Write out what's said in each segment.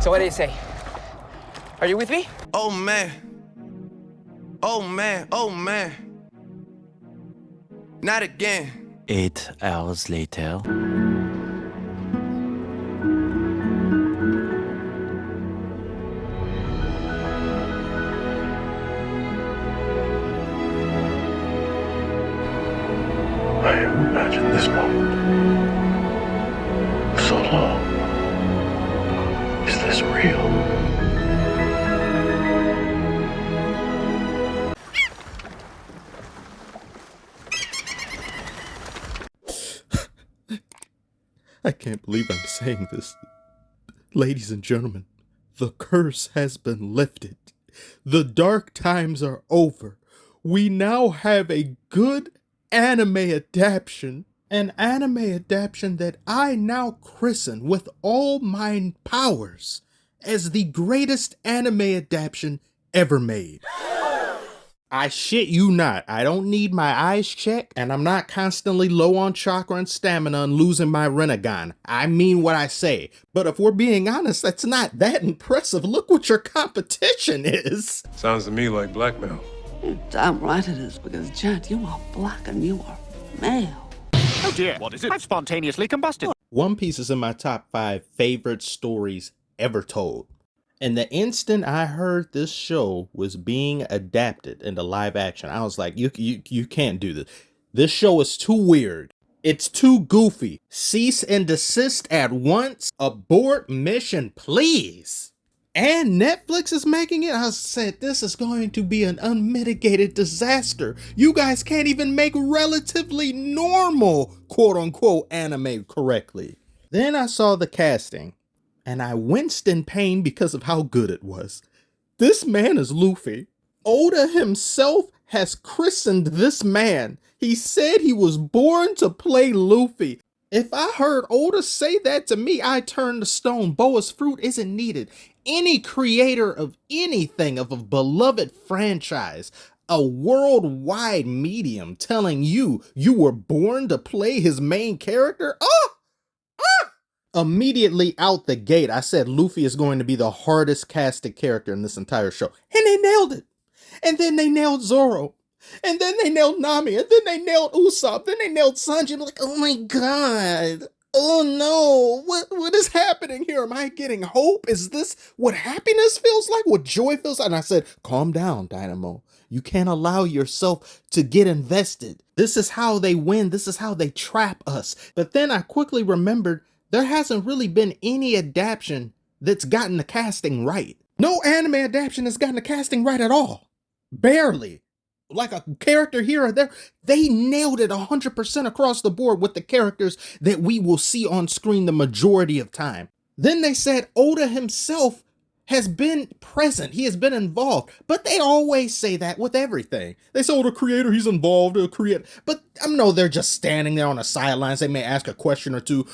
So what do you say? Are you with me? Oh man. Oh man. Oh man. Not again. 8 hours later. I have imagined this moment so long. Is this real? I can't believe I'm saying this. Ladies and gentlemen, the curse has been lifted. The dark times are over. We now have a good anime adaptation. An anime adaptation that I now christen with all my powers as the greatest anime adaptation ever made. I shit you not. I don't need my eyes checked, and I'm not constantly low on chakra and stamina and losing my Renegon. I mean what I say. But if we're being honest, that's not that impressive. Look what your competition is. Sounds to me like blackmail. You're damn right it is, because, Jet, you are black and you are male. Oh dear, what is it? I've spontaneously combusted. One Piece is in my top 5 favorite stories ever told. And the instant I heard this show was being adapted into live action, I was like, you can't do this. This show is too weird. It's too goofy. Cease and desist at once. Abort mission, please. And Netflix is making it. I said, this is going to be an unmitigated disaster. You guys can't even make relatively normal, quote unquote, anime correctly. Then I saw the casting. And I winced in pain because of how good it was. This man is Luffy. Oda himself has christened this man. He said he was born to play Luffy. If I heard Oda say that to me, I turn to stone. Boa's fruit isn't needed. Any creator of anything, of a beloved franchise, a worldwide medium telling you were born to play his main character? Immediately out the gate, I said Luffy is going to be the hardest casted character in this entire show. And they nailed it. And then they nailed Zoro. And then they nailed Nami. And then they nailed Usopp. Then they nailed Sanji. I'm like, oh my god. Oh no. What is happening here? Am I getting hope? Is this what happiness feels like? What joy feels like? And I said, calm down, Dynamo. You can't allow yourself to get invested. This is how they win. This is how they trap us. But then I quickly remembered there hasn't really been any adaptation that's gotten the casting right. No anime adaptation has gotten the casting right at all. Barely. Like a character here or there. They nailed it 100% across the board with the characters that we will see on screen the majority of time. Then they said Oda himself has been present. He has been involved. But they always say that with everything. They say, oh, the creator, he's involved, the creator. But I know they're just standing there on the sidelines. They may ask a question or two.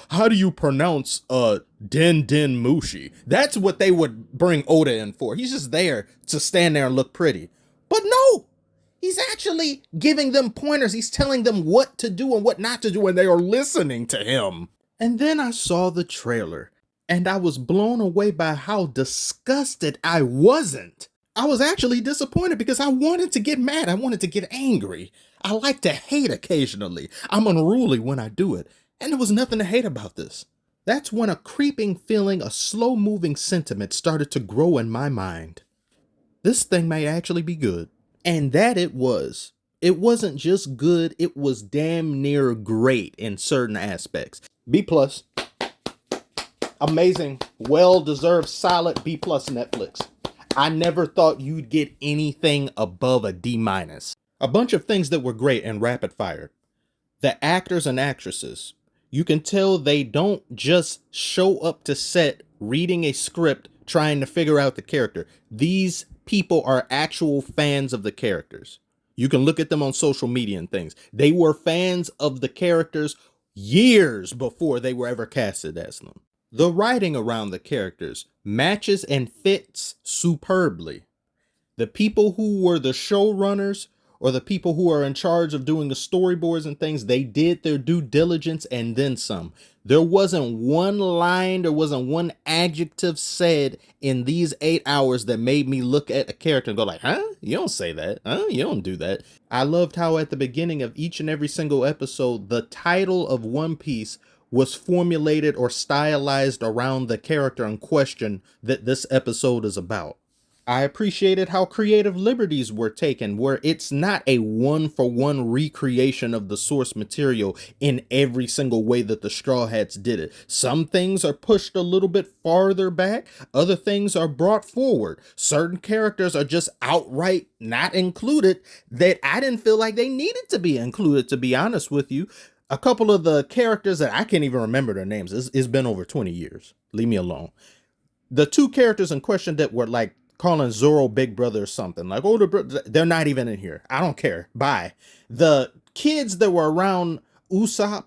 How do you pronounce Den Mushi? That's what they would bring Oda in for. He's just there to stand there and look pretty. But no, he's actually giving them pointers. He's telling them what to do and what not to do, and they are listening to him. And then I saw the trailer. And I was blown away by how disgusted I wasn't. I was actually disappointed because I wanted to get mad. I wanted to get angry. I like to hate occasionally. I'm unruly when I do it. And there was nothing to hate about this. That's when a creeping feeling, a slow-moving sentiment started to grow in my mind. This thing may actually be good. And that it was. It wasn't just good, it was damn near great in certain aspects. B+. Amazing, well-deserved, solid B+ Netflix. I never thought you'd get anything above a D-. A bunch of things that were great and rapid fire. The actors and actresses. You can tell they don't just show up to set reading a script trying to figure out the character. These people are actual fans of the characters. You can look at them on social media and things. They were fans of the characters years before they were ever casted as them. The writing around the characters matches and fits superbly. The people who were the showrunners or the people who are in charge of doing the storyboards and things, they did their due diligence and then some. There wasn't one line, there wasn't one adjective said in these 8 hours that made me look at a character and go like, huh? You don't say that. Huh? You don't do that. I loved how at the beginning of each and every single episode, the title of One Piece was formulated or stylized around the character in question that this episode is about. I appreciated how creative liberties were taken, where it's not a one-for-one recreation of the source material in every single way that the Straw Hats did it. Some things are pushed a little bit farther back, other things are brought forward. Certain characters are just outright not included that I didn't feel like they needed to be included, to be honest with you. A couple of the characters that I can't even remember their names. It's been over 20 years. Leave me alone. The two characters in question that were like calling Zoro Big Brother or something, like, oh, they're not even in here. I don't care. Bye. The kids that were around Usopp,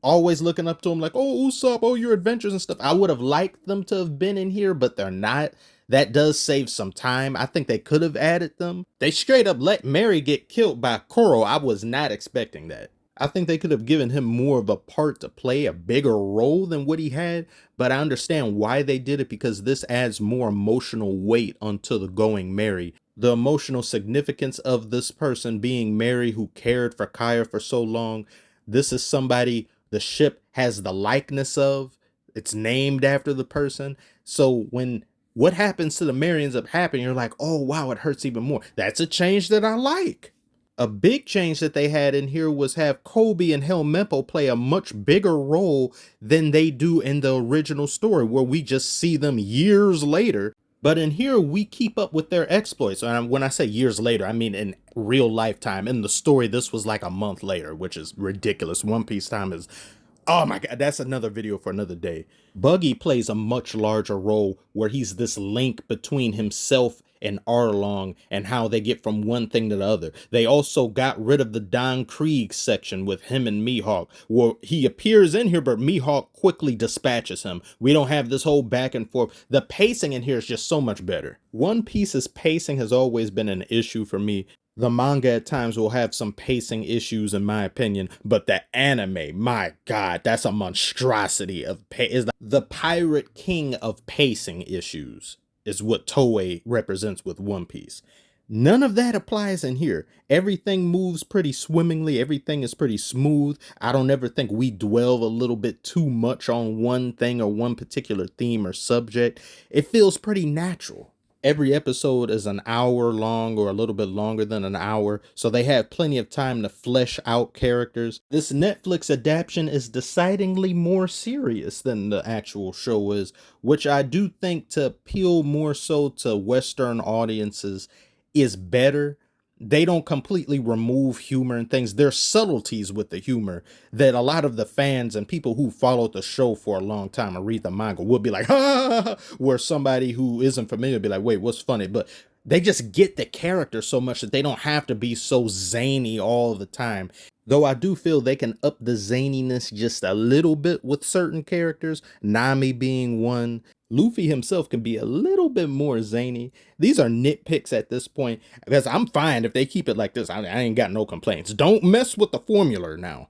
always looking up to him like, oh, Usopp, oh, your adventures and stuff. I would have liked them to have been in here, but they're not. That does save some time. I think they could have added them. They straight up let Mary get killed by Koro. I was not expecting that. I think they could have given him more of a part to play, a bigger role than what he had, but I understand why they did it, because this adds more emotional weight onto the going Mary. The emotional significance of this person being Mary, who cared for Kaya for so long. This is somebody the ship has the likeness of. It's named after the person. So when what happens to the Mary ends up happening, you're like, oh, wow, it hurts even more. That's a change that I like. A big change that they had in here was have Kobe and Helmeppo play a much bigger role than they do in the original story, where we just see them years later. But in here, we keep up with their exploits. And when I say years later, I mean in real lifetime. In the story, this was like a month later, which is ridiculous. One Piece time is, oh my God, that's another video for another day. Buggy plays a much larger role, where he's this link between himself and Arlong and how they get from one thing to the other. They also got rid of the Don Krieg section with him and Mihawk, where he appears in here, but Mihawk quickly dispatches him. We don't have this whole back and forth. The pacing in here is just so much better. One Piece's pacing has always been an issue for me. The manga at times will have some pacing issues, in my opinion, but the anime, my God, that's a monstrosity of is the pirate king of pacing issues is what Toei represents with One Piece. None of that applies in here. Everything moves pretty swimmingly. Everything is pretty smooth. I don't ever think we dwell a little bit too much on one thing or one particular theme or subject. It feels pretty natural. Every episode is an hour long or a little bit longer than an hour, so they have plenty of time to flesh out characters. This Netflix adaptation is decidedly more serious than the actual show is, which I do think to appeal more so to Western audiences is better. They don't completely remove humor and things. There's subtleties with the humor that a lot of the fans and people who followed the show for a long time and read the manga will be like, ha, where somebody who isn't familiar will be like, wait, what's funny? But they just get the character so much that they don't have to be so zany all the time. Though I do feel they can up the zaniness just a little bit with certain characters, Nami being one. Luffy himself can be a little bit more zany. These are nitpicks at this point, because I'm fine if they keep it like this. I ain't got no complaints. Don't mess with the formula now.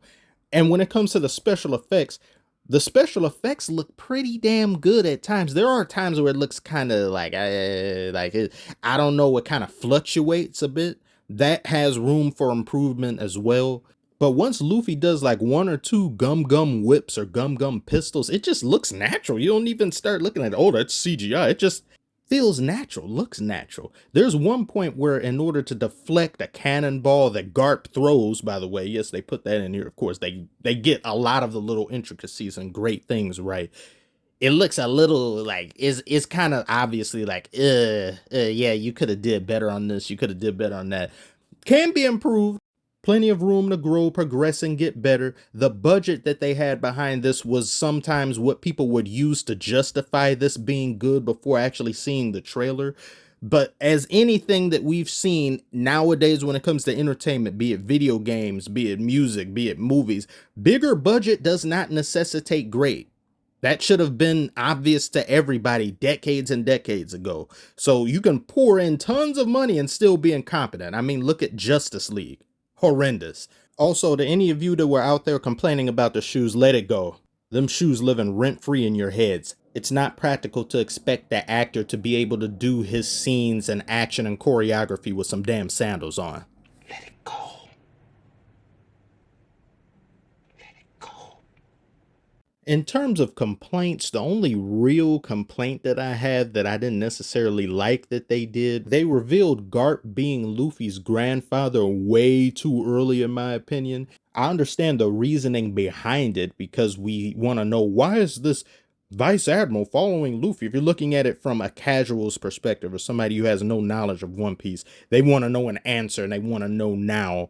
And when it comes to the special effects look pretty damn good at times. There are times where it looks kind of like I don't know, it kind of fluctuates a bit. That has room for improvement as well. But once Luffy does like one or two gum whips or gum pistols, it just looks natural. You don't even start looking at, oh, that's CGI. It just feels natural, looks natural. There's one point where in order to deflect a cannonball that Garp throws, by the way, yes, they put that in here, of course, they get a lot of the little intricacies and great things right. It looks a little like, it's kind of obviously like, yeah, you could have did better on this, you could have did better on that. Can be improved. Plenty of room to grow, progress, and get better. The budget that they had behind this was sometimes what people would use to justify this being good before actually seeing the trailer. But as anything that we've seen nowadays when it comes to entertainment, be it video games, be it music, be it movies, bigger budget does not necessitate great. That should have been obvious to everybody decades and decades ago. So you can pour in tons of money and still be incompetent. I mean, look at Justice League. Horrendous. Also, to any of you that were out there complaining about the shoes, let it go. Them shoes living rent-free in your heads. It's not practical to expect the actor to be able to do his scenes and action and choreography with some damn sandals on. Let it go. Let it go. In terms of complaints, the only real complaint that I had that I didn't necessarily like that they did, they revealed Garp being Luffy's grandfather way too early, in my opinion. I understand the reasoning behind it because we want to know, why is this Vice Admiral following Luffy? If you're looking at it from a casual's perspective or somebody who has no knowledge of One Piece, they want to know an answer and they want to know now.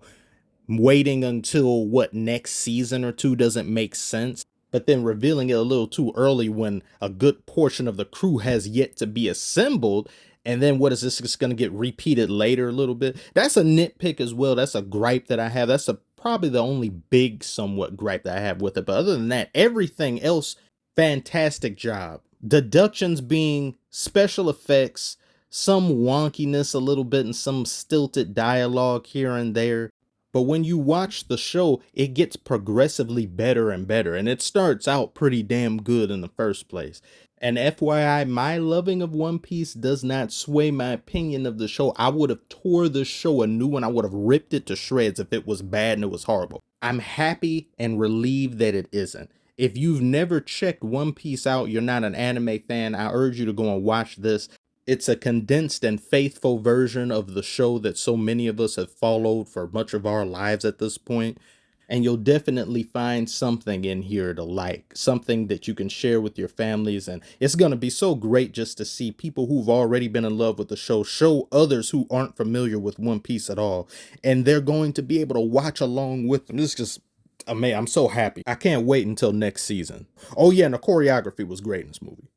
Waiting until next season or two doesn't make sense. But then revealing it a little too early when a good portion of the crew has yet to be assembled. And then what is this just going to get repeated later a little bit? That's a nitpick as well. That's a gripe that I have. That's probably the only big somewhat gripe that I have with it. But other than that, everything else, fantastic job. Deductions being special effects, some wonkiness a little bit, and some stilted dialogue here and there. But when you watch the show, it gets progressively better and better, and it starts out pretty damn good in the first place. And FYI, my loving of One Piece does not sway my opinion of the show. I would have tore the show a new one. I would have ripped it to shreds if it was bad and it was horrible. I'm happy and relieved that it isn't. If you've never checked One Piece out, you're not an anime fan, I urge you to go and watch this. It's a condensed and faithful version of the show that so many of us have followed for much of our lives at this point. And you'll definitely find something in here to like, something that you can share with your families. And it's going to be so great just to see people who've already been in love with the show others who aren't familiar with One Piece at all. And they're going to be able to watch along with them. It's just amazing. I'm so happy. I can't wait until next season. Oh yeah, and the choreography was great in this movie.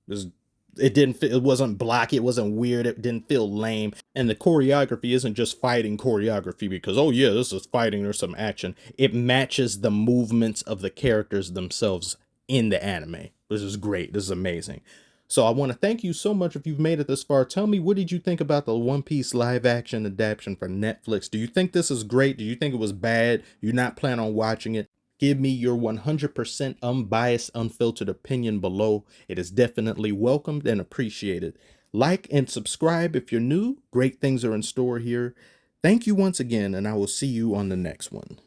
It wasn't blocky, it wasn't weird, it didn't feel lame. And the choreography isn't just fighting choreography because, oh yeah, this is fighting, there's some action. It matches the movements of the characters themselves in the anime. This is great. This is amazing. So I want to thank you so much if you've made it this far. Tell me, what did you think about the One Piece live action adaptation for Netflix? Do you think this is great? Do you think it was bad? You're not planning on watching it? Give me your 100% unbiased, unfiltered opinion below. It is definitely welcomed and appreciated. Like and subscribe if you're new. Great things are in store here. Thank you once again, and I will see you on the next one.